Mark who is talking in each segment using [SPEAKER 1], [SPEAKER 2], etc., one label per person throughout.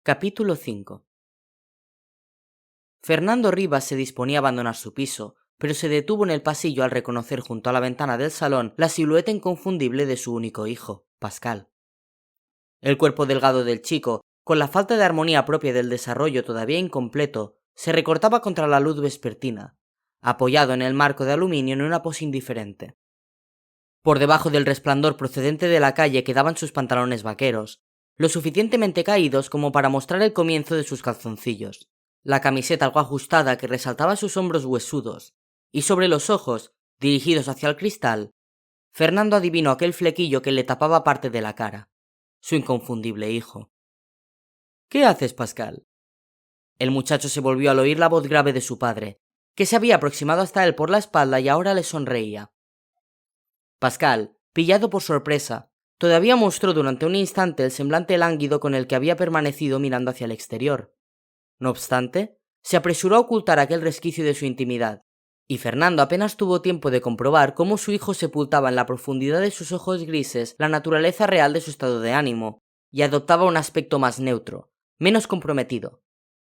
[SPEAKER 1] Capítulo 5. Fernando Rivas se disponía a abandonar su piso, pero se detuvo en el pasillo al reconocer junto a la ventana del salón la silueta inconfundible de su único hijo, Pascal. El cuerpo delgado del chico, con la falta de armonía propia del desarrollo todavía incompleto, se recortaba contra la luz vespertina, apoyado en el marco de aluminio en una pose indiferente. Por debajo del resplandor procedente de la calle quedaban sus pantalones vaqueros, lo suficientemente caídos como para mostrar el comienzo de sus calzoncillos, la camiseta algo ajustada que resaltaba sus hombros huesudos, y sobre los ojos, dirigidos hacia el cristal, Fernando adivinó aquel flequillo que le tapaba parte de la cara, su inconfundible hijo. ¿Qué haces, Pascal? El muchacho se volvió al oír la voz grave de su padre, que se había aproximado hasta él por la espalda y ahora le sonreía. Pascal, pillado por sorpresa, todavía mostró durante un instante el semblante lánguido con el que había permanecido mirando hacia el exterior. No obstante, se apresuró a ocultar aquel resquicio de su intimidad, y Fernando apenas tuvo tiempo de comprobar cómo su hijo sepultaba en la profundidad de sus ojos grises la naturaleza real de su estado de ánimo, y adoptaba un aspecto más neutro, menos comprometido.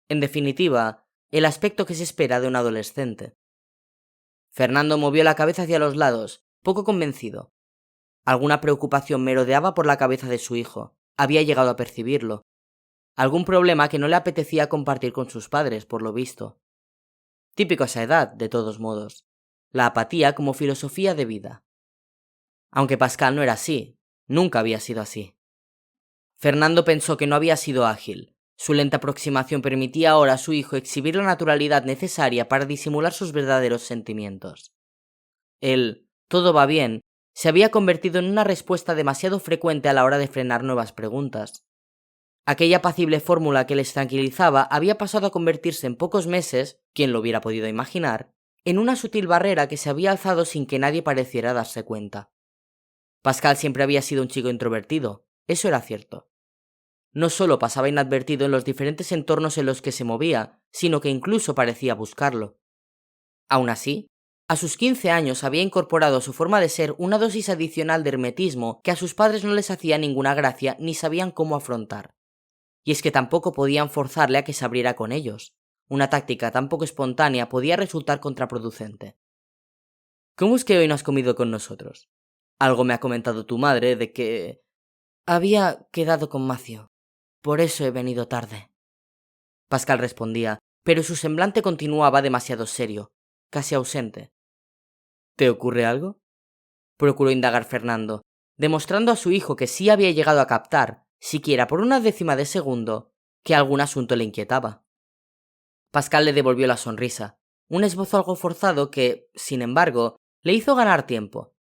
[SPEAKER 1] En definitiva, el aspecto que se espera de un adolescente. Fernando movió la cabeza hacia los lados, poco convencido. Alguna preocupación merodeaba por la cabeza de su hijo, había llegado a percibirlo. Algún problema que no le apetecía compartir con sus padres, por lo visto. Típico a esa edad, de todos modos. La apatía como filosofía de vida. Aunque Pascal no era así, nunca había sido así. Fernando pensó que no había sido ágil. Su lenta aproximación permitía ahora a su hijo exhibir la naturalidad necesaria para disimular sus verdaderos sentimientos. El «todo va bien» se había convertido en una respuesta demasiado frecuente a la hora de frenar nuevas preguntas. Aquella apacible fórmula que les tranquilizaba había pasado a convertirse en pocos meses, quien lo hubiera podido imaginar, en una sutil barrera que se había alzado sin que nadie pareciera darse cuenta. Pascal siempre había sido un chico introvertido, eso era cierto. No solo pasaba inadvertido en los diferentes entornos en los que se movía, sino que incluso parecía buscarlo. Aún así, a sus 15 años había incorporado a su forma de ser una dosis adicional de hermetismo que a sus padres no les hacía ninguna gracia ni sabían cómo afrontar. Y es que tampoco podían forzarle a que se abriera con ellos. Una táctica tan poco espontánea podía resultar contraproducente. ¿Cómo es que hoy no has comido con nosotros? Algo me ha comentado tu madre de que... Había quedado con Macio. Por eso he venido tarde. Pascal respondía, pero su semblante continuaba demasiado serio, casi ausente. ¿Te ocurre algo? Procuró indagar Fernando, demostrando a su hijo que sí había llegado a captar, siquiera por una décima de segundo, que algún asunto le inquietaba. Pascal le devolvió la sonrisa, un esbozo algo forzado que, sin embargo, le hizo ganar tiempo.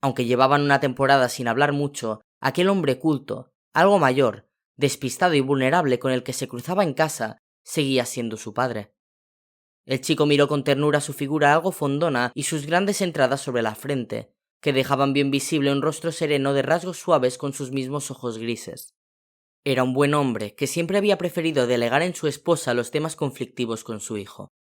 [SPEAKER 1] Aunque llevaban una temporada sin hablar mucho, aquel hombre culto, algo mayor, despistado y vulnerable con el que se cruzaba en casa, seguía siendo su padre. El chico miró con ternura su figura algo fondona y sus grandes entradas sobre la frente, que dejaban bien visible un rostro sereno de rasgos suaves con sus mismos ojos grises. Era un buen hombre que siempre había preferido delegar en su esposa los temas conflictivos con su hijo.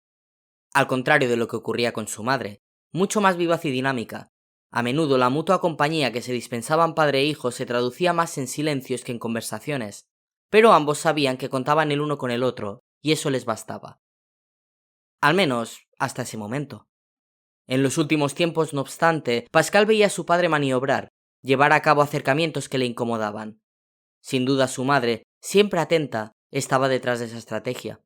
[SPEAKER 1] Al contrario de lo que ocurría con su madre, mucho más vivaz y dinámica. A menudo la mutua compañía que se dispensaban padre e hijo se traducía más en silencios que en conversaciones, pero ambos sabían que contaban el uno con el otro, y eso les bastaba. Al menos, hasta ese momento. En los últimos tiempos, no obstante, Pascal veía a su padre maniobrar, llevar a cabo acercamientos que le incomodaban. Sin duda su madre, siempre atenta, estaba detrás de esa estrategia.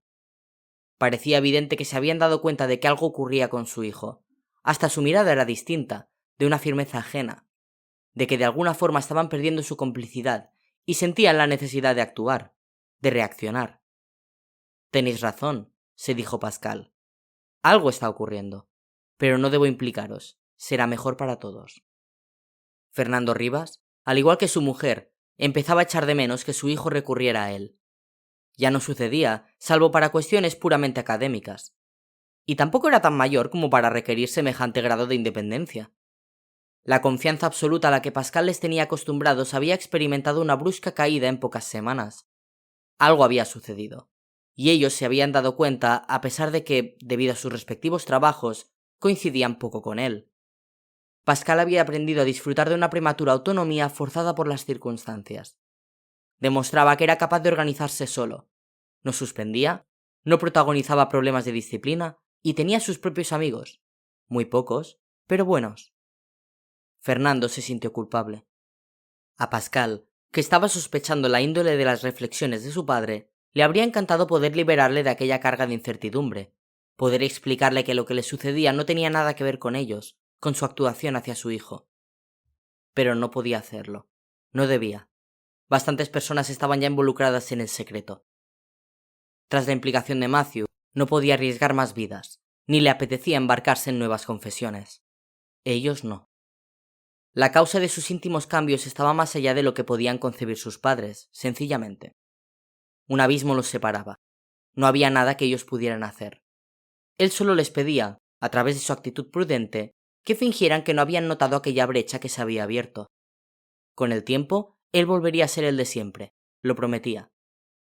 [SPEAKER 1] Parecía evidente que se habían dado cuenta de que algo ocurría con su hijo. Hasta su mirada era distinta, de una firmeza ajena, de que de alguna forma estaban perdiendo su complicidad y sentían la necesidad de actuar, de reaccionar. Tenéis razón, se dijo Pascal. Algo está ocurriendo, pero no debo implicaros, será mejor para todos. Fernando Rivas, al igual que su mujer, empezaba a echar de menos que su hijo recurriera a él. Ya no sucedía, salvo para cuestiones puramente académicas. Y tampoco era tan mayor como para requerir semejante grado de independencia. La confianza absoluta a la que Pascal les tenía acostumbrados había experimentado una brusca caída en pocas semanas. Algo había sucedido, y ellos se habían dado cuenta a pesar de que, debido a sus respectivos trabajos, coincidían poco con él. Pascal había aprendido a disfrutar de una prematura autonomía forzada por las circunstancias. Demostraba que era capaz de organizarse solo, No suspendía, no protagonizaba problemas de disciplina y tenía sus propios amigos. Muy pocos, pero buenos. Fernando se sintió culpable. A Pascal, que estaba sospechando la índole de las reflexiones de su padre, le habría encantado poder liberarle de aquella carga de incertidumbre, poder explicarle que lo que le sucedía no tenía nada que ver con ellos, con su actuación hacia su hijo. Pero no podía hacerlo. No debía. Bastantes personas estaban ya involucradas en el secreto. Tras la implicación de Matthew, no podía arriesgar más vidas, ni le apetecía embarcarse en nuevas confesiones. Ellos no. La causa de sus íntimos cambios estaba más allá de lo que podían concebir sus padres, sencillamente. Un abismo los separaba. No había nada que ellos pudieran hacer. Él solo les pedía, a través de su actitud prudente, que fingieran que no habían notado aquella brecha que se había abierto. Con el tiempo, él volvería a ser el de siempre, lo prometía.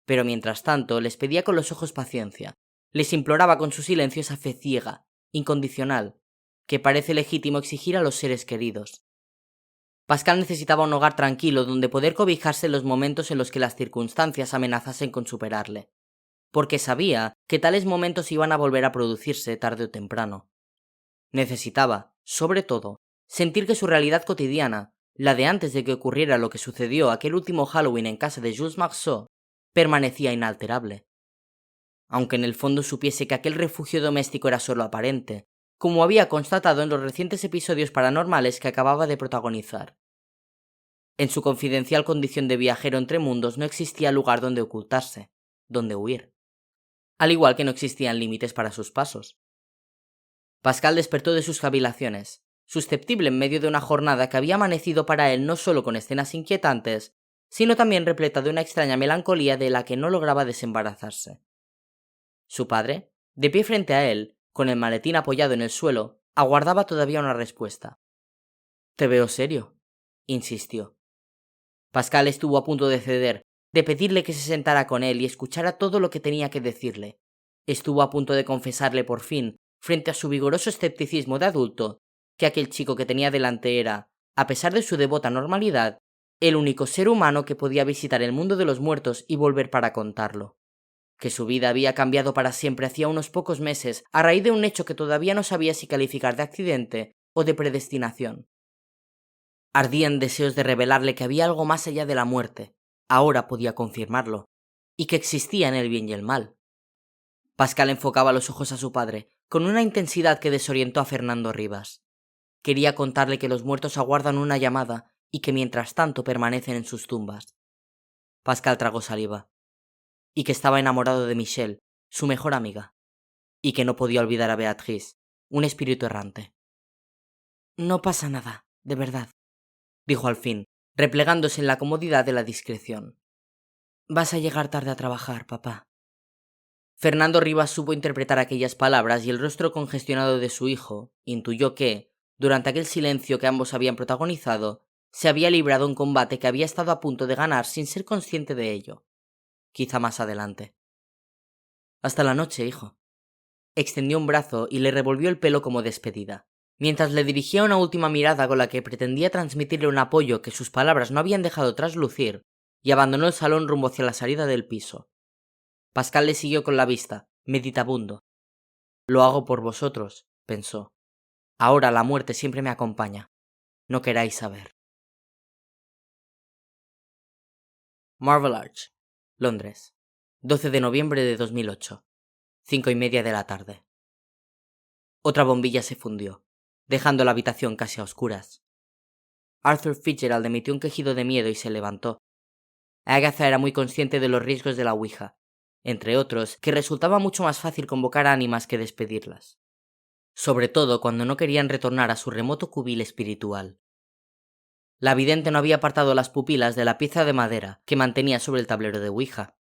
[SPEAKER 1] Pero mientras tanto, les pedía con los ojos paciencia, les imploraba con su silencio esa fe ciega, incondicional, que parece legítimo exigir a los seres queridos. Pascal necesitaba un hogar tranquilo donde poder cobijarse en los momentos en los que las circunstancias amenazasen con superarle, porque sabía que tales momentos iban a volver a producirse tarde o temprano. Necesitaba, sobre todo, sentir que su realidad cotidiana, la de antes de que ocurriera lo que sucedió aquel último Halloween en casa de Jules Marceau, permanecía inalterable. Aunque en el fondo supiese que aquel refugio doméstico era solo aparente, como había constatado en los recientes episodios paranormales que acababa de protagonizar. En su confidencial condición de viajero entre mundos no existía lugar donde ocultarse, donde huir. Al igual que no existían límites para sus pasos. Pascal despertó de sus cavilaciones, susceptible en medio de una jornada que había amanecido para él no solo con escenas inquietantes, sino también repleta de una extraña melancolía de la que no lograba desembarazarse. Su padre, de pie frente a él, con el maletín apoyado en el suelo, aguardaba todavía una respuesta. «Te veo serio», insistió. Pascal estuvo a punto de ceder, de pedirle que se sentara con él y escuchara todo lo que tenía que decirle. Estuvo a punto de confesarle por fin, frente a su vigoroso escepticismo de adulto, que aquel chico que tenía delante era, a pesar de su devota normalidad, el único ser humano que podía visitar el mundo de los muertos y volver para contarlo. Que su vida había cambiado para siempre hacía unos pocos meses a raíz de un hecho que todavía no sabía si calificar de accidente o de predestinación. Ardían deseos de revelarle que había algo más allá de la muerte, ahora podía confirmarlo, y que existía en el bien y el mal. Pascal enfocaba los ojos a su padre, con una intensidad que desorientó a Fernando Rivas. Quería contarle que los muertos aguardan una llamada y que mientras tanto permanecen en sus tumbas. Pascal tragó saliva. Y que estaba enamorado de Michelle, su mejor amiga. Y que no podía olvidar a Beatrice, un espíritu errante. «No pasa nada, de verdad», dijo al fin, replegándose en la comodidad de la discreción. «Vas a llegar tarde a trabajar, papá». Fernando Rivas supo interpretar aquellas palabras y el rostro congestionado de su hijo intuyó que, durante aquel silencio que ambos habían protagonizado, se había librado un combate que había estado a punto de ganar sin ser consciente de ello. Quizá más adelante. «Hasta la noche, hijo». Extendió un brazo y le revolvió el pelo como despedida, mientras le dirigía una última mirada con la que pretendía transmitirle un apoyo que sus palabras no habían dejado traslucir, y abandonó el salón rumbo hacia la salida del piso. Pascal le siguió con la vista, meditabundo. «Lo hago por vosotros», pensó. «Ahora la muerte siempre me acompaña. No queráis saber». Marble Arch, Londres, 12 de noviembre de 2008, 5:30 de la tarde. Otra bombilla se fundió, dejando la habitación casi a oscuras. Arthur Fitzgerald emitió un quejido de miedo y se levantó. Agatha era muy consciente de los riesgos de la Ouija, entre otros, que resultaba mucho más fácil convocar ánimas que despedirlas. Sobre todo cuando no querían retornar a su remoto cubil espiritual. La vidente no había apartado las pupilas de la pieza de madera que mantenía sobre el tablero de Ouija.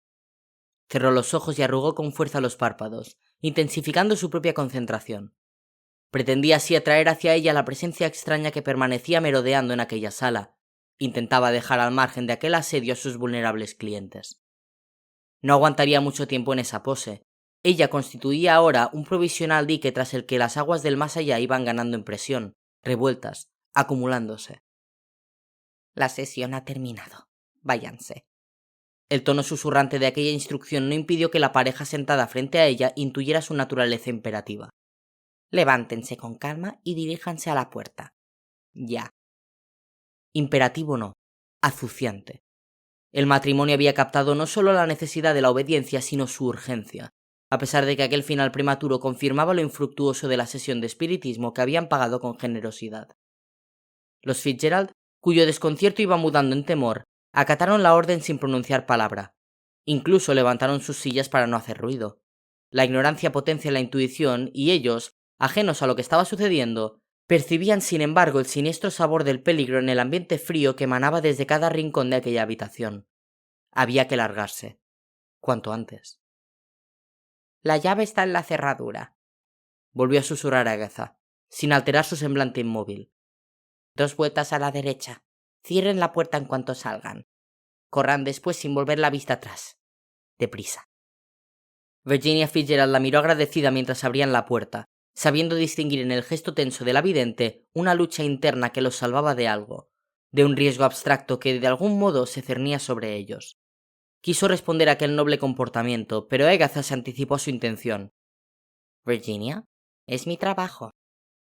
[SPEAKER 1] Cerró los ojos y arrugó con fuerza los párpados, intensificando su propia concentración. Pretendía así atraer hacia ella la presencia extraña que permanecía merodeando en aquella sala. Intentaba dejar al margen de aquel asedio a sus vulnerables clientes. No aguantaría mucho tiempo en esa pose. Ella constituía ahora un provisional dique tras el que las aguas del más allá iban ganando en presión, revueltas, acumulándose. «La sesión ha terminado. Váyanse», El tono susurrante de aquella instrucción no impidió que la pareja sentada frente a ella intuyera su naturaleza imperativa. Levántense con calma y diríjanse a la puerta. Ya. Imperativo no, acuciante. El matrimonio había captado no solo la necesidad de la obediencia, sino su urgencia, a pesar de que aquel final prematuro confirmaba lo infructuoso de la sesión de espiritismo que habían pagado con generosidad. Los Fitzgerald, cuyo desconcierto iba mudando en temor, acataron la orden sin pronunciar palabra. Incluso levantaron sus sillas para no hacer ruido. La ignorancia potencia la intuición y ellos, ajenos a lo que estaba sucediendo, percibían sin embargo el siniestro sabor del peligro en el ambiente frío que emanaba desde cada rincón de aquella habitación. Había que largarse. Cuanto antes. La llave está en la cerradura, volvió a susurrar Agatha, sin alterar su semblante inmóvil. 2 vueltas a la derecha. Cierren la puerta en cuanto salgan. Corran después sin volver la vista atrás. Deprisa. Virginia Fitzgerald la miró agradecida mientras abrían la puerta, sabiendo distinguir en el gesto tenso de la vidente una lucha interna que los salvaba de algo, de un riesgo abstracto que de algún modo se cernía sobre ellos. Quiso responder a aquel noble comportamiento, pero Agatha se anticipó a su intención. «Virginia, es mi trabajo»,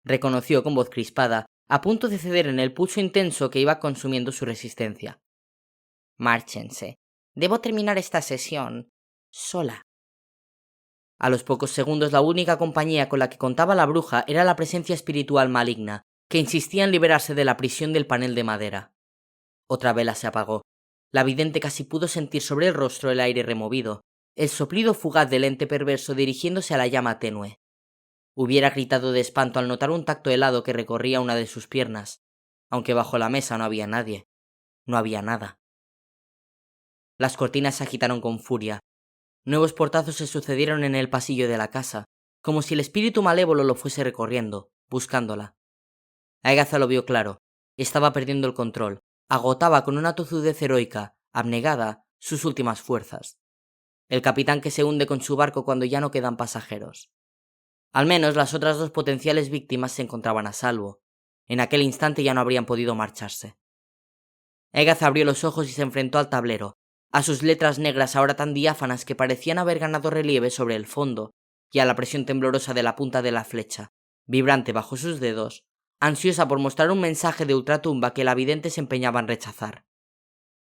[SPEAKER 1] reconoció con voz crispada, a punto de ceder en el pulso intenso que iba consumiendo su resistencia. «Márchense. Debo terminar esta sesión sola». A los pocos segundos la única compañía con la que contaba la bruja era la presencia espiritual maligna, que insistía en liberarse de la prisión del panel de madera. Otra vela se apagó. La vidente casi pudo sentir sobre el rostro el aire removido, el soplido fugaz del ente perverso dirigiéndose a la llama tenue. Hubiera gritado de espanto al notar un tacto helado que recorría una de sus piernas, aunque bajo la mesa no había nadie. No había nada. Las cortinas se agitaron con furia. Nuevos portazos se sucedieron en el pasillo de la casa, como si el espíritu malévolo lo fuese recorriendo, buscándola. Agatha lo vio claro. Estaba perdiendo el control. Agotaba con una tozudez heroica, abnegada, sus últimas fuerzas. El capitán que se hunde con su barco cuando ya no quedan pasajeros. Al menos las otras 2 potenciales víctimas se encontraban a salvo. En aquel instante ya no habrían podido marcharse. Agatha abrió los ojos y se enfrentó al tablero, a sus letras negras ahora tan diáfanas que parecían haber ganado relieve sobre el fondo, y a la presión temblorosa de la punta de la flecha, vibrante bajo sus dedos, ansiosa por mostrar un mensaje de ultratumba que la vidente se empeñaba en rechazar.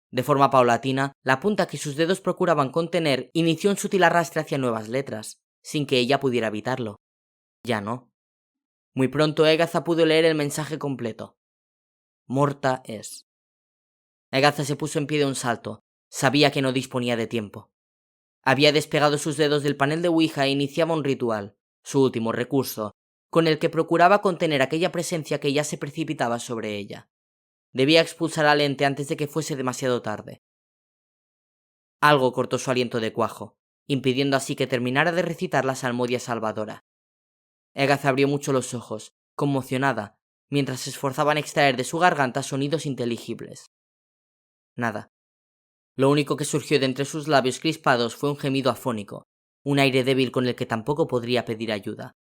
[SPEAKER 1] De forma paulatina, la punta que sus dedos procuraban contener inició un sutil arrastre hacia nuevas letras, sin que ella pudiera evitarlo. Ya no. Muy pronto Agatha pudo leer el mensaje completo. Morta es. Agatha se puso en pie de un salto. Sabía que no disponía de tiempo. Había despegado sus dedos del panel de Ouija e iniciaba un ritual, su último recurso, con el que procuraba contener aquella presencia que ya se precipitaba sobre ella. Debía expulsar al ente antes de que fuese demasiado tarde. Algo cortó su aliento de cuajo, impidiendo así que terminara de recitar la salmodia salvadora. Agatha abrió mucho los ojos, conmocionada, mientras se esforzaba en extraer de su garganta sonidos inteligibles. Nada. Lo único que surgió de entre sus labios crispados fue un gemido afónico, un aire débil con el que tampoco podría pedir ayuda.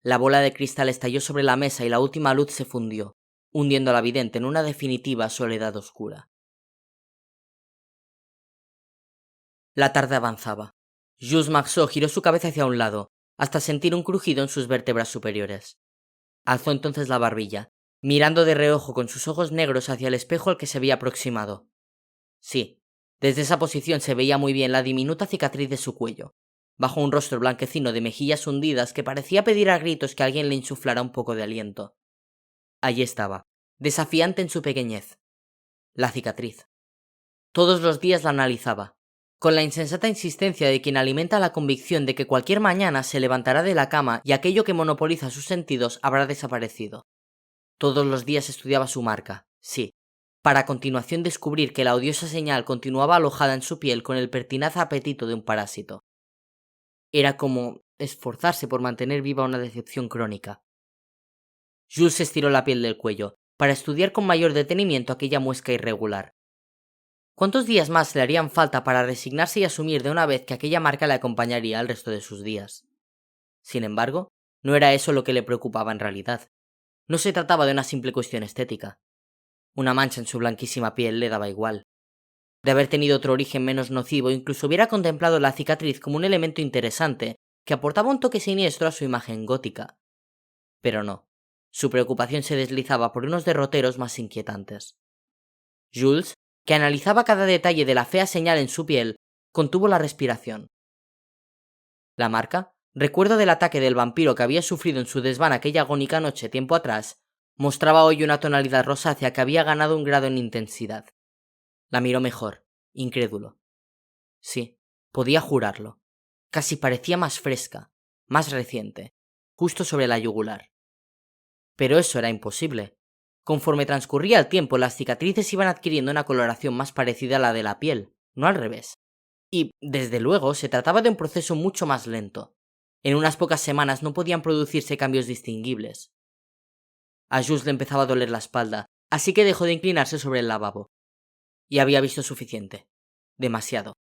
[SPEAKER 1] La bola de cristal estalló sobre la mesa y la última luz se fundió, hundiendo a la vidente en una definitiva soledad oscura. La tarde avanzaba. Jules Marceau giró su cabeza hacia un lado, hasta sentir un crujido en sus vértebras superiores. Alzó entonces la barbilla, mirando de reojo con sus ojos negros hacia el espejo al que se había aproximado. Sí, desde esa posición se veía muy bien la diminuta cicatriz de su cuello, bajo un rostro blanquecino de mejillas hundidas que parecía pedir a gritos que alguien le insuflara un poco de aliento. Allí estaba, desafiante en su pequeñez. La cicatriz. Todos los días la analizaba, con la insensata insistencia de quien alimenta la convicción de que cualquier mañana se levantará de la cama y aquello que monopoliza sus sentidos habrá desaparecido. Todos los días estudiaba su marca, sí, para a continuación descubrir que la odiosa señal continuaba alojada en su piel con el pertinaz apetito de un parásito. Era como esforzarse por mantener viva una decepción crónica. Jules estiró la piel del cuello, para estudiar con mayor detenimiento aquella muesca irregular. ¿Cuántos días más le harían falta para resignarse y asumir de una vez que aquella marca le acompañaría el resto de sus días? Sin embargo, no era eso lo que le preocupaba en realidad. No se trataba de una simple cuestión estética. Una mancha en su blanquísima piel le daba igual. De haber tenido otro origen menos nocivo, incluso hubiera contemplado la cicatriz como un elemento interesante que aportaba un toque siniestro a su imagen gótica. Pero no, su preocupación se deslizaba por unos derroteros más inquietantes. Jules, que analizaba cada detalle de la fea señal en su piel, contuvo la respiración. La marca, recuerdo del ataque del vampiro que había sufrido en su desván aquella agónica noche tiempo atrás, mostraba hoy una tonalidad rosácea que había ganado un grado en intensidad. La miró mejor, incrédulo. Sí, podía jurarlo. Casi parecía más fresca, más reciente, justo sobre la yugular. Pero eso era imposible. Conforme transcurría el tiempo, las cicatrices iban adquiriendo una coloración más parecida a la de la piel, no al revés. Y, desde luego, se trataba de un proceso mucho más lento. En unas pocas semanas no podían producirse cambios distinguibles. A Jules le empezaba a doler la espalda, así que dejó de inclinarse sobre el lavabo. Y había visto suficiente. Demasiado.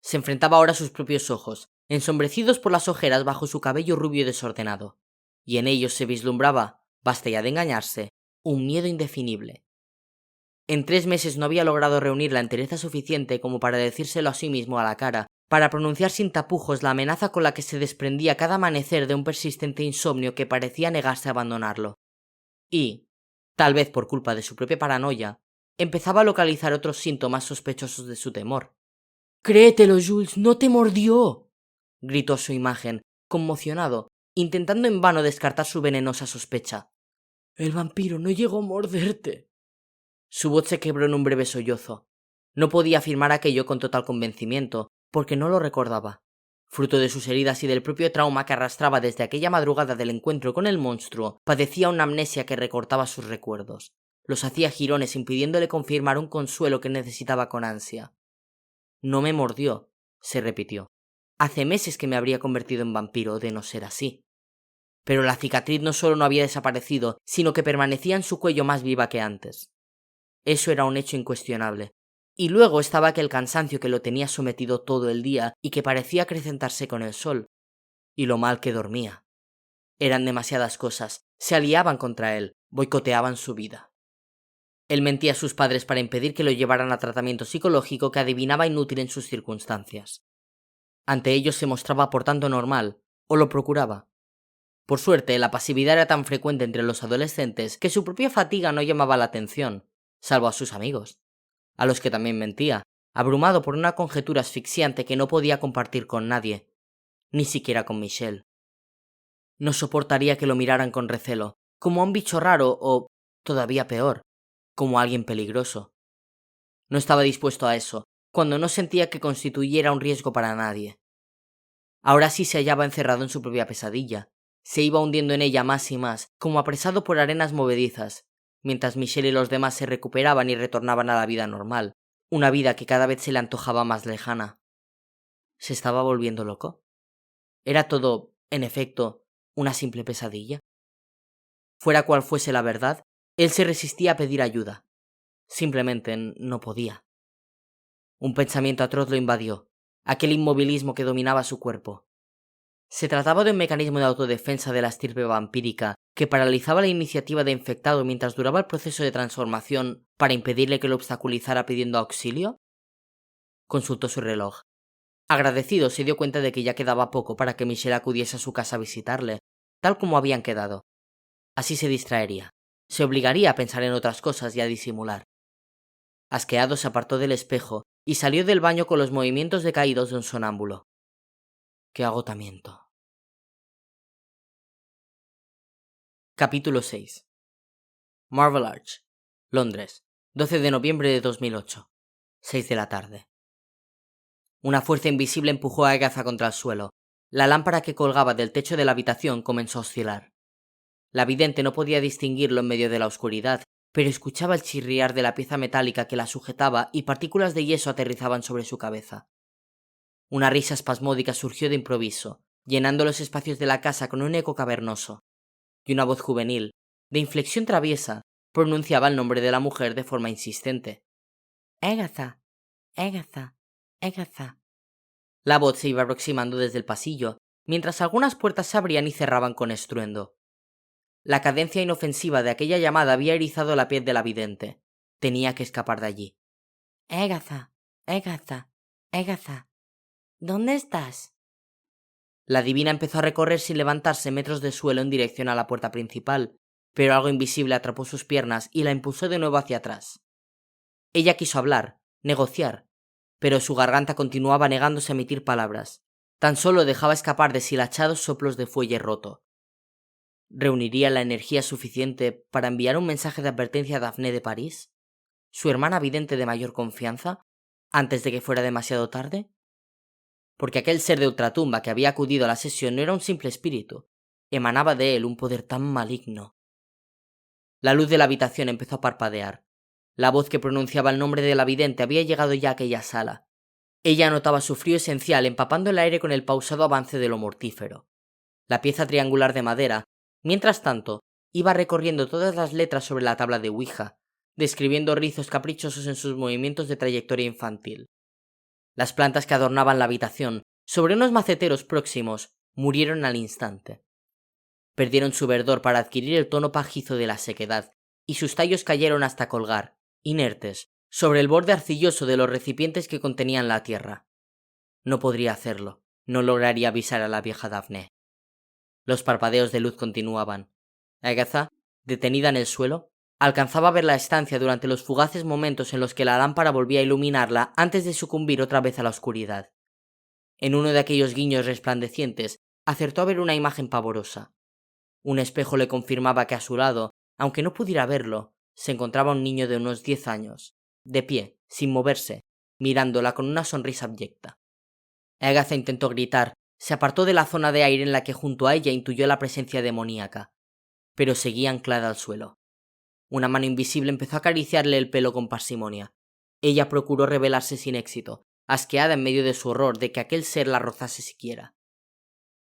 [SPEAKER 1] Se enfrentaba ahora a sus propios ojos, ensombrecidos por las ojeras bajo su cabello rubio y desordenado, y en ellos se vislumbraba, basta ya de engañarse, un miedo indefinible. En 3 meses no había logrado reunir la entereza suficiente como para decírselo a sí mismo a la cara, para pronunciar sin tapujos la amenaza con la que se desprendía cada amanecer de un persistente insomnio que parecía negarse a abandonarlo. Y, tal vez por culpa de su propia paranoia, empezaba a localizar otros síntomas sospechosos de su temor. «¡Créetelo, Jules! ¡No te mordió!», gritó su imagen, conmocionado, intentando en vano descartar su venenosa sospecha. «El vampiro no llegó a morderte». Su voz se quebró en un breve sollozo. No podía afirmar aquello con total convencimiento, porque no lo recordaba. Fruto de sus heridas y del propio trauma que arrastraba desde aquella madrugada del encuentro con el monstruo, padecía una amnesia que recortaba sus recuerdos. Los hacía jirones impidiéndole confirmar un consuelo que necesitaba con ansia. «No me mordió», se repitió. «Hace meses que me habría convertido en vampiro, de no ser así». Pero la cicatriz no solo no había desaparecido, sino que permanecía en su cuello más viva que antes. Eso era un hecho incuestionable. Y luego estaba aquel cansancio que lo tenía sometido todo el día y que parecía acrecentarse con el sol. Y lo mal que dormía. Eran demasiadas cosas, se aliaban contra él, boicoteaban su vida. Él mentía a sus padres para impedir que lo llevaran a tratamiento psicológico que adivinaba inútil en sus circunstancias. Ante ellos se mostraba por tanto normal, o lo procuraba. Por suerte, la pasividad era tan frecuente entre los adolescentes que su propia fatiga no llamaba la atención, salvo a sus amigos, a los que también mentía, abrumado por una conjetura asfixiante que no podía compartir con nadie, ni siquiera con Michelle. No soportaría que lo miraran con recelo, como a un bicho raro o, todavía peor, como a alguien peligroso. No estaba dispuesto a eso, cuando no sentía que constituyera un riesgo para nadie. Ahora sí se hallaba encerrado en su propia pesadilla. Se iba hundiendo en ella más y más, como apresado por arenas movedizas, mientras Michelle y los demás se recuperaban y retornaban a la vida normal, una vida que cada vez se le antojaba más lejana. ¿Se estaba volviendo loco? ¿Era todo, en efecto, una simple pesadilla? Fuera cual fuese la verdad, él se resistía a pedir ayuda. Simplemente no podía. Un pensamiento atroz lo invadió, aquel inmovilismo que dominaba su cuerpo. Se trataba de un mecanismo de autodefensa de la estirpe vampírica que paralizaba la iniciativa de infectado mientras duraba el proceso de transformación para impedirle que lo obstaculizara pidiendo auxilio. Consultó su reloj. Agradecido, se dio cuenta de que ya quedaba poco para que Michelle acudiese a su casa a visitarle, tal como habían quedado. Así se distraería. Se obligaría a pensar en otras cosas y a disimular. Asqueado se apartó del espejo y salió del baño con los movimientos decaídos de un sonámbulo. ¡Qué agotamiento! Capítulo 6. Marble Arch, Londres, 12 de noviembre de 2008. 6 de la tarde. Una fuerza invisible empujó a Agatha contra el suelo. La lámpara que colgaba del techo de la habitación comenzó a oscilar. La vidente no podía distinguirlo en medio de la oscuridad, pero escuchaba el chirriar de la pieza metálica que la sujetaba y partículas de yeso aterrizaban sobre su cabeza. Una risa espasmódica surgió de improviso, llenando los espacios de la casa con un eco cavernoso, y una voz juvenil, de inflexión traviesa, pronunciaba el nombre de la mujer de forma insistente. «Agatha, Agatha, Agatha». La voz se iba aproximando desde el pasillo, mientras algunas puertas se abrían y cerraban con estruendo. La cadencia inofensiva de aquella llamada había erizado la piel de la vidente. Tenía que escapar de allí. Agatha, Agatha, Agatha, ¿dónde estás? La divina empezó a recorrer sin levantarse metros de suelo en dirección a la puerta principal, pero algo invisible atrapó sus piernas y la impulsó de nuevo hacia atrás. Ella quiso hablar, negociar, pero su garganta continuaba negándose a emitir palabras. Tan solo dejaba escapar deshilachados soplos de fuelle roto. ¿Reuniría la energía suficiente para enviar un mensaje de advertencia a Daphne de París, su hermana vidente de mayor confianza, antes de que fuera demasiado tarde? Porque aquel ser de ultratumba que había acudido a la sesión no era un simple espíritu, emanaba de él un poder tan maligno. La luz de la habitación empezó a parpadear. La voz que pronunciaba el nombre de la vidente había llegado ya a aquella sala. Ella notaba su frío esencial empapando el aire con el pausado avance de lo mortífero. La pieza triangular de madera, mientras tanto, iba recorriendo todas las letras sobre la tabla de Ouija, describiendo rizos caprichosos en sus movimientos de trayectoria infantil. Las plantas que adornaban la habitación, sobre unos maceteros próximos, murieron al instante. Perdieron su verdor para adquirir el tono pajizo de la sequedad, y sus tallos cayeron hasta colgar, inertes, sobre el borde arcilloso de los recipientes que contenían la tierra. No podría hacerlo, no lograría avisar a la vieja Daphne. Los parpadeos de luz continuaban. Agatha, detenida en el suelo, alcanzaba a ver la estancia durante los fugaces momentos en los que la lámpara volvía a iluminarla antes de sucumbir otra vez a la oscuridad. En uno de aquellos guiños resplandecientes, acertó a ver una imagen pavorosa. Un espejo le confirmaba que a su lado, aunque no pudiera verlo, se encontraba un niño de unos 10 años, de pie, sin moverse, mirándola con una sonrisa abyecta. Agatha intentó gritar, se apartó de la zona de aire en la que junto a ella intuyó la presencia demoníaca, pero seguía anclada al suelo. Una mano invisible empezó a acariciarle el pelo con parsimonia. Ella procuró rebelarse sin éxito, asqueada en medio de su horror de que aquel ser la rozase siquiera.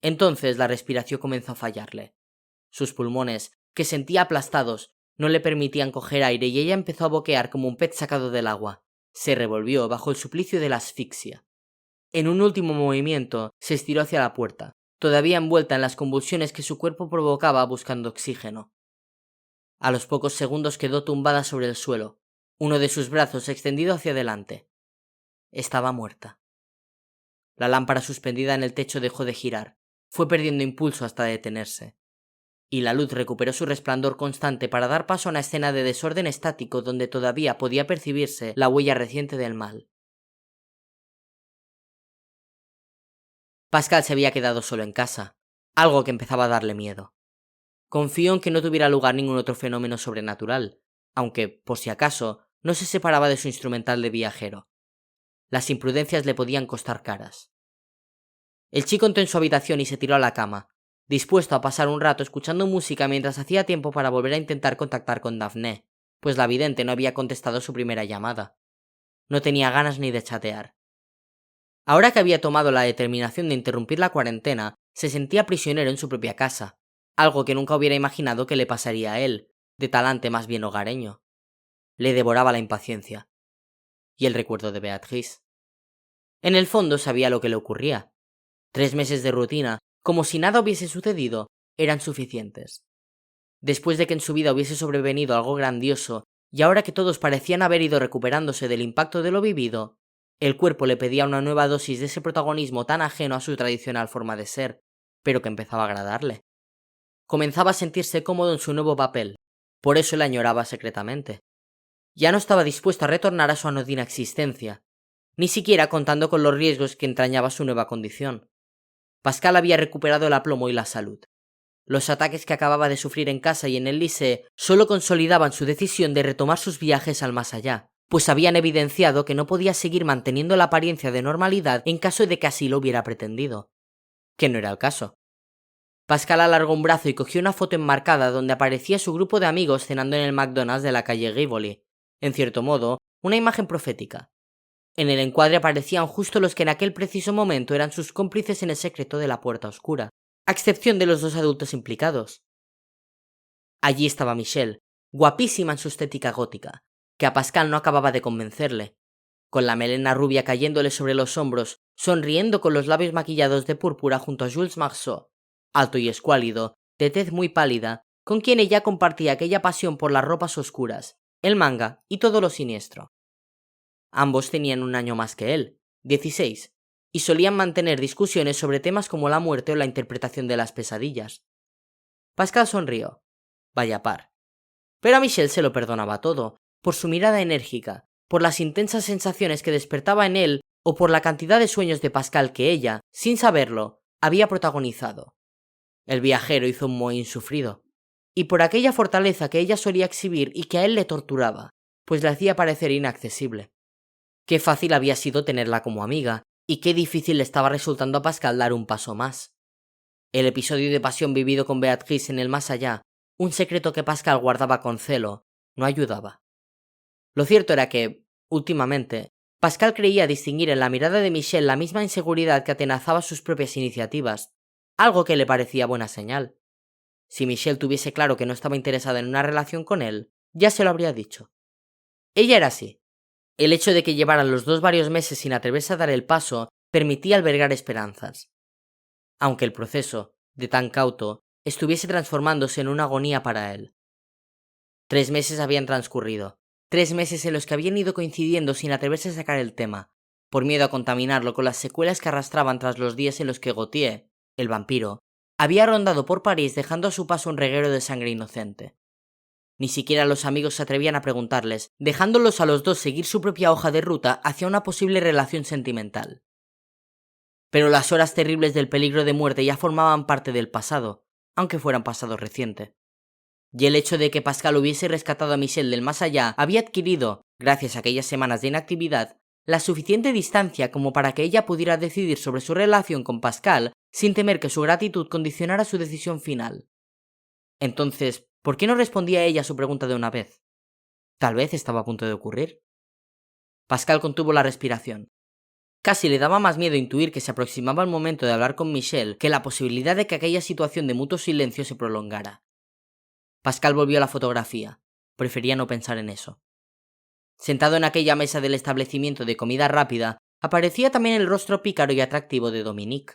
[SPEAKER 1] Entonces la respiración comenzó a fallarle. Sus pulmones, que sentía aplastados, no le permitían coger aire y ella empezó a boquear como un pez sacado del agua. Se revolvió bajo el suplicio de la asfixia. En un último movimiento, se estiró hacia la puerta, todavía envuelta en las convulsiones que su cuerpo provocaba buscando oxígeno. A los pocos segundos quedó tumbada sobre el suelo, uno de sus brazos extendido hacia adelante. Estaba muerta. La lámpara suspendida en el techo dejó de girar, fue perdiendo impulso hasta detenerse, y la luz recuperó su resplandor constante para dar paso a una escena de desorden estático donde todavía podía percibirse la huella reciente del mal. Pascal se había quedado solo en casa, algo que empezaba a darle miedo. Confió en que no tuviera lugar ningún otro fenómeno sobrenatural, aunque, por si acaso, no se separaba de su instrumental de viajero. Las imprudencias le podían costar caras. El chico entró en su habitación y se tiró a la cama, dispuesto a pasar un rato escuchando música mientras hacía tiempo para volver a intentar contactar con Daphne, pues la vidente no había contestado su primera llamada. No tenía ganas ni de chatear. Ahora que había tomado la determinación de interrumpir la cuarentena, se sentía prisionero en su propia casa, algo que nunca hubiera imaginado que le pasaría a él, de talante más bien hogareño. Le devoraba la impaciencia. Y el recuerdo de Beatrice. En el fondo sabía lo que le ocurría. 3 meses de rutina, como si nada hubiese sucedido, eran suficientes. Después de que en su vida hubiese sobrevenido algo grandioso, y ahora que todos parecían haber ido recuperándose del impacto de lo vivido, el cuerpo le pedía una nueva dosis de ese protagonismo tan ajeno a su tradicional forma de ser, pero que empezaba a agradarle. Comenzaba a sentirse cómodo en su nuevo papel, por eso le añoraba secretamente. Ya no estaba dispuesto a retornar a su anodina existencia, ni siquiera contando con los riesgos que entrañaba su nueva condición. Pascal había recuperado el aplomo y la salud. Los ataques que acababa de sufrir en casa y en el Lycée solo consolidaban su decisión de retomar sus viajes al más allá, pues habían evidenciado que no podía seguir manteniendo la apariencia de normalidad en caso de que así lo hubiera pretendido. Que no era el caso. Pascal alargó un brazo y cogió una foto enmarcada donde aparecía su grupo de amigos cenando en el McDonald's de la calle Rivoli, en cierto modo, una imagen profética. En el encuadre aparecían justo los que en aquel preciso momento eran sus cómplices en el secreto de la puerta oscura, a excepción de los 2 adultos implicados. Allí estaba Michelle, guapísima en su estética gótica, que a Pascal no acababa de convencerle, con la melena rubia cayéndole sobre los hombros, sonriendo con los labios maquillados de púrpura junto a Jules Marceau, alto y escuálido, de tez muy pálida, con quien ella compartía aquella pasión por las ropas oscuras, el manga y todo lo siniestro. Ambos tenían un año más que él, 16, y solían mantener discusiones sobre temas como la muerte o la interpretación de las pesadillas. Pascal sonrió. Vaya par. Pero a Michel se lo perdonaba todo, por su mirada enérgica, por las intensas sensaciones que despertaba en él o por la cantidad de sueños de Pascal que ella, sin saberlo, había protagonizado. El viajero hizo un mohín sufrido, y por aquella fortaleza que ella solía exhibir y que a él le torturaba, pues le hacía parecer inaccesible. Qué fácil había sido tenerla como amiga, y qué difícil le estaba resultando a Pascal dar un paso más. El episodio de pasión vivido con Beatrice en el más allá, un secreto que Pascal guardaba con celo, no ayudaba. Lo cierto era que, últimamente, Pascal creía distinguir en la mirada de Michel la misma inseguridad que atenazaba sus propias iniciativas, algo que le parecía buena señal. Si Michel tuviese claro que no estaba interesada en una relación con él, ya se lo habría dicho. Ella era así. El hecho de que llevaran los dos varios meses sin atreverse a dar el paso permitía albergar esperanzas. Aunque el proceso, de tan cauto, estuviese transformándose en una agonía para él. 3 meses habían transcurrido, 3 meses en los que habían ido coincidiendo sin atreverse a sacar el tema, por miedo a contaminarlo con las secuelas que arrastraban tras los días en los que Gautier, el vampiro, había rondado por París dejando a su paso un reguero de sangre inocente. Ni siquiera los amigos se atrevían a preguntarles, dejándolos a los dos seguir su propia hoja de ruta hacia una posible relación sentimental. Pero las horas terribles del peligro de muerte ya formaban parte del pasado, aunque fueran pasado reciente. Y el hecho de que Pascal hubiese rescatado a Michel del más allá había adquirido, gracias a aquellas semanas de inactividad, la suficiente distancia como para que ella pudiera decidir sobre su relación con Pascal sin temer que su gratitud condicionara su decisión final. Entonces, ¿por qué no respondía ella a su pregunta de una vez? Tal vez estaba a punto de ocurrir. Pascal contuvo la respiración. Casi le daba más miedo intuir que se aproximaba el momento de hablar con Michel que la posibilidad de que aquella situación de mutuo silencio se prolongara. Pascal volvió a la fotografía. Prefería no pensar en eso. Sentado en aquella mesa del establecimiento de comida rápida, aparecía también el rostro pícaro y atractivo de Dominique.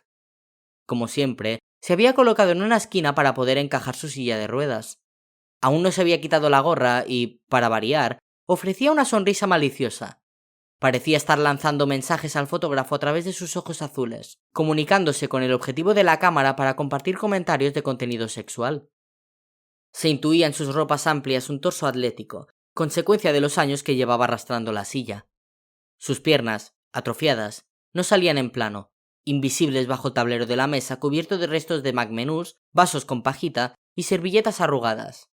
[SPEAKER 1] Como siempre, se había colocado en una esquina para poder encajar su silla de ruedas. Aún no se había quitado la gorra y, para variar, ofrecía una sonrisa maliciosa. Parecía estar lanzando mensajes al fotógrafo a través de sus ojos azules, comunicándose con el objetivo de la cámara para compartir comentarios de contenido sexual. Se intuía en sus ropas amplias un torso atlético, consecuencia de los años que llevaba arrastrando la silla. Sus piernas, atrofiadas, no salían en plano, invisibles bajo el tablero de la mesa cubierto de restos de McMenús, vasos con pajita y servilletas arrugadas.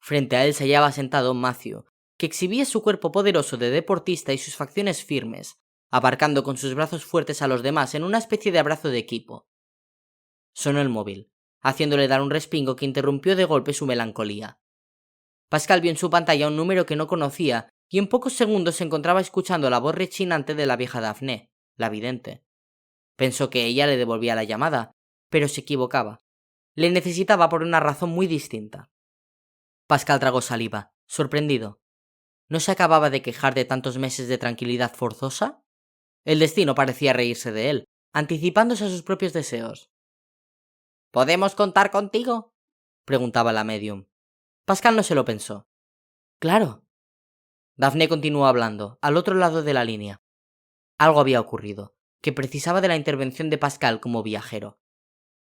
[SPEAKER 1] Frente a él se hallaba sentado Matthew, que exhibía su cuerpo poderoso de deportista y sus facciones firmes, abarcando con sus brazos fuertes a los demás en una especie de abrazo de equipo. Sonó el móvil, haciéndole dar un respingo que interrumpió de golpe su melancolía. Pascal vio en su pantalla un número que no conocía y en pocos segundos se encontraba escuchando la voz rechinante de la vieja Daphne, la vidente. Pensó que ella le devolvía la llamada, pero se equivocaba. Le necesitaba por una razón muy distinta. Pascal tragó saliva, sorprendido. ¿No se acababa de quejar de tantos meses de tranquilidad forzosa? El destino parecía reírse de él, anticipándose a sus propios deseos. ¿Podemos contar contigo?, preguntaba la medium. Pascal no se lo pensó. Claro. Daphne continuó hablando, al otro lado de la línea. Algo había ocurrido, que precisaba de la intervención de Pascal como viajero.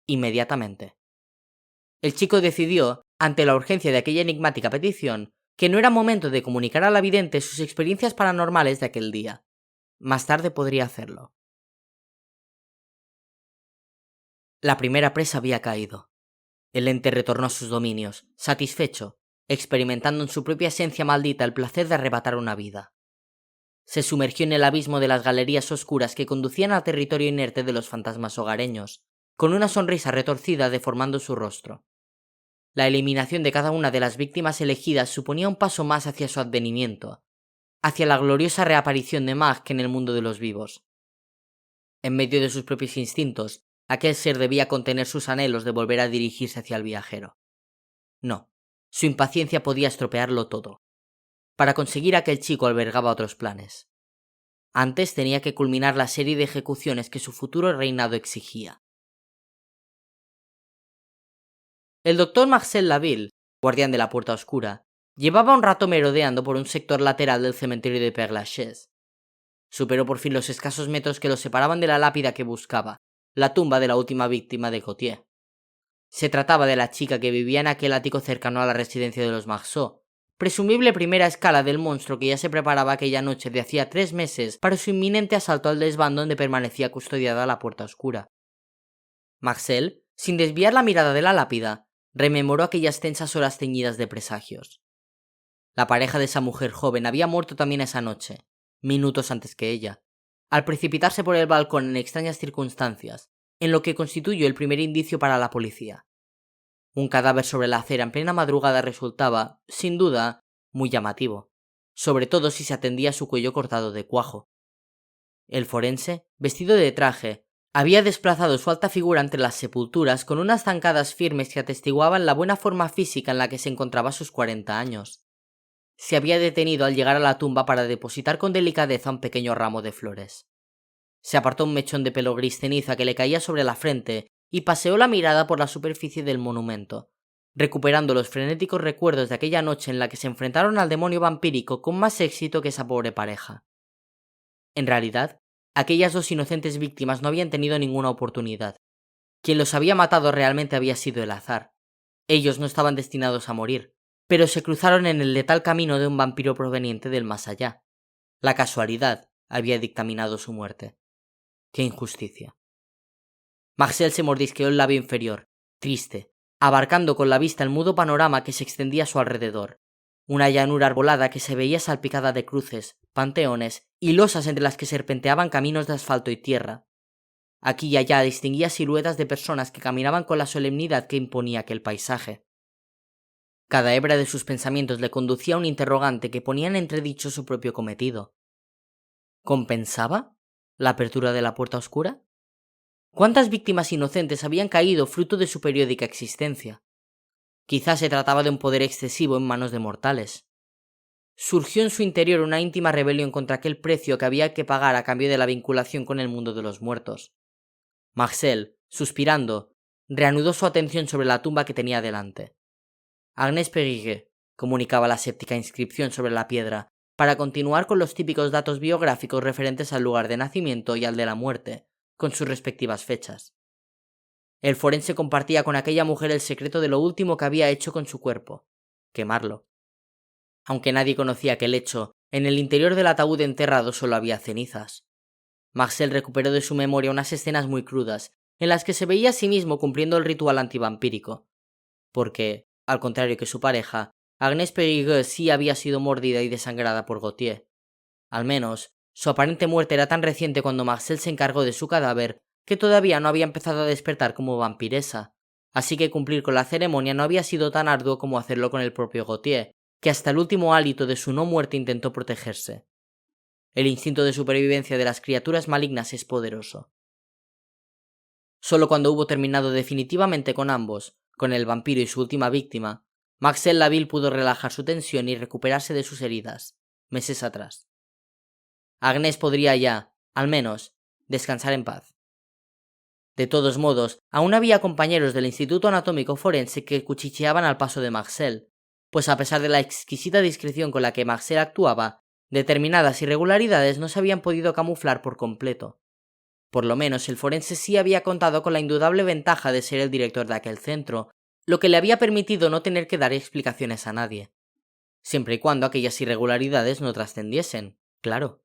[SPEAKER 1] Inmediatamente. El chico decidió, ante la urgencia de aquella enigmática petición, que no era momento de comunicar a la vidente sus experiencias paranormales de aquel día. Más tarde podría hacerlo. La primera presa había caído. El ente retornó a sus dominios, satisfecho, experimentando en su propia esencia maldita el placer de arrebatar una vida. Se sumergió en el abismo de las galerías oscuras que conducían al territorio inerte de los fantasmas hogareños, con una sonrisa retorcida deformando su rostro. La eliminación de cada una de las víctimas elegidas suponía un paso más hacia su advenimiento, hacia la gloriosa reaparición de Mag en el mundo de los vivos. En medio de sus propios instintos, aquel ser debía contener sus anhelos de volver a dirigirse hacia el viajero. No, su impaciencia podía estropearlo todo. Para conseguir aquel chico albergaba otros planes. Antes tenía que culminar la serie de ejecuciones que su futuro reinado exigía. El doctor Marcel Laville, guardián de la Puerta Oscura, Llevaba un rato merodeando por un sector lateral del cementerio de Père-Lachaise. Superó por fin los escasos metros que lo separaban de la lápida que buscaba, la tumba de la última víctima de Gautier. Se trataba de la chica que vivía en aquel ático cercano a la residencia de los Marceau, presumible primera escala del monstruo que ya se preparaba aquella noche de hacía 3 meses para su inminente asalto al desván donde permanecía custodiada la puerta oscura. Marcel, sin desviar la mirada de la lápida, rememoró aquellas tensas horas teñidas de presagios. La pareja de esa mujer joven había muerto también esa noche, minutos antes que ella, al precipitarse por el balcón en extrañas circunstancias, en lo que constituyó el primer indicio para la policía. Un cadáver sobre la acera en plena madrugada resultaba, sin duda, muy llamativo, sobre todo si se atendía a su cuello cortado de cuajo. El forense, vestido de traje, había desplazado su alta figura entre las sepulturas con unas zancadas firmes que atestiguaban la buena forma física en la que se encontraba a sus 40 años. Se había detenido al llegar a la tumba para depositar con delicadeza un pequeño ramo de flores. Se apartó un mechón de pelo gris ceniza que le caía sobre la frente y paseó la mirada por la superficie del monumento, recuperando los frenéticos recuerdos de aquella noche en la que se enfrentaron al demonio vampírico con más éxito que esa pobre pareja. En realidad, aquellas 2 inocentes víctimas no habían tenido ninguna oportunidad. Quien los había matado realmente había sido el azar. Ellos no estaban destinados a morir, pero se cruzaron en el letal camino de un vampiro proveniente del más allá. La casualidad había dictaminado su muerte. ¡Qué injusticia! Marcel se mordisqueó el labio inferior, triste, abarcando con la vista el mudo panorama que se extendía a su alrededor. Una llanura arbolada que se veía salpicada de cruces, panteones y losas entre las que serpenteaban caminos de asfalto y tierra. Aquí y allá distinguía siluetas de personas que caminaban con la solemnidad que imponía aquel paisaje. Cada hebra de sus pensamientos le conducía a un interrogante que ponía en entredicho su propio cometido. ¿Compensaba la apertura de la puerta oscura? ¿Cuántas víctimas inocentes habían caído fruto de su periódica existencia? Quizás se trataba de un poder excesivo en manos de mortales. Surgió en su interior una íntima rebelión contra aquel precio que había que pagar a cambio de la vinculación con el mundo de los muertos. Marcel, suspirando, reanudó su atención sobre la tumba que tenía delante. Agnès Périgueux, comunicaba la séptica inscripción sobre la piedra, para continuar con los típicos datos biográficos referentes al lugar de nacimiento y al de la muerte, con sus respectivas fechas. El forense compartía con aquella mujer el secreto de lo último que había hecho con su cuerpo: quemarlo. Aunque nadie conocía aquel hecho, en el interior del ataúd enterrado solo había cenizas. Marcel recuperó de su memoria unas escenas muy crudas, en las que se veía a sí mismo cumpliendo el ritual antivampírico, porque, al contrario que su pareja, Agnès Périgueux sí había sido mordida y desangrada por Gautier. Al menos, su aparente muerte era tan reciente cuando Marcel se encargó de su cadáver que todavía no había empezado a despertar como vampiresa, así que cumplir con la ceremonia no había sido tan arduo como hacerlo con el propio Gautier, que hasta el último hálito de su no muerte intentó protegerse. El instinto de supervivencia de las criaturas malignas es poderoso. Solo cuando hubo terminado definitivamente con ambos, con el vampiro y su última víctima, Marcel Laville pudo relajar su tensión y recuperarse de sus heridas, meses atrás. Agnès podría ya, al menos, descansar en paz. De todos modos, aún había compañeros del Instituto Anatómico Forense que cuchicheaban al paso de Marcel, pues a pesar de la exquisita discreción con la que Marcel actuaba, determinadas irregularidades no se habían podido camuflar por completo. Por lo menos el forense sí había contado con la indudable ventaja de ser el director de aquel centro, lo que le había permitido no tener que dar explicaciones a nadie. Siempre y cuando aquellas irregularidades no trascendiesen, claro.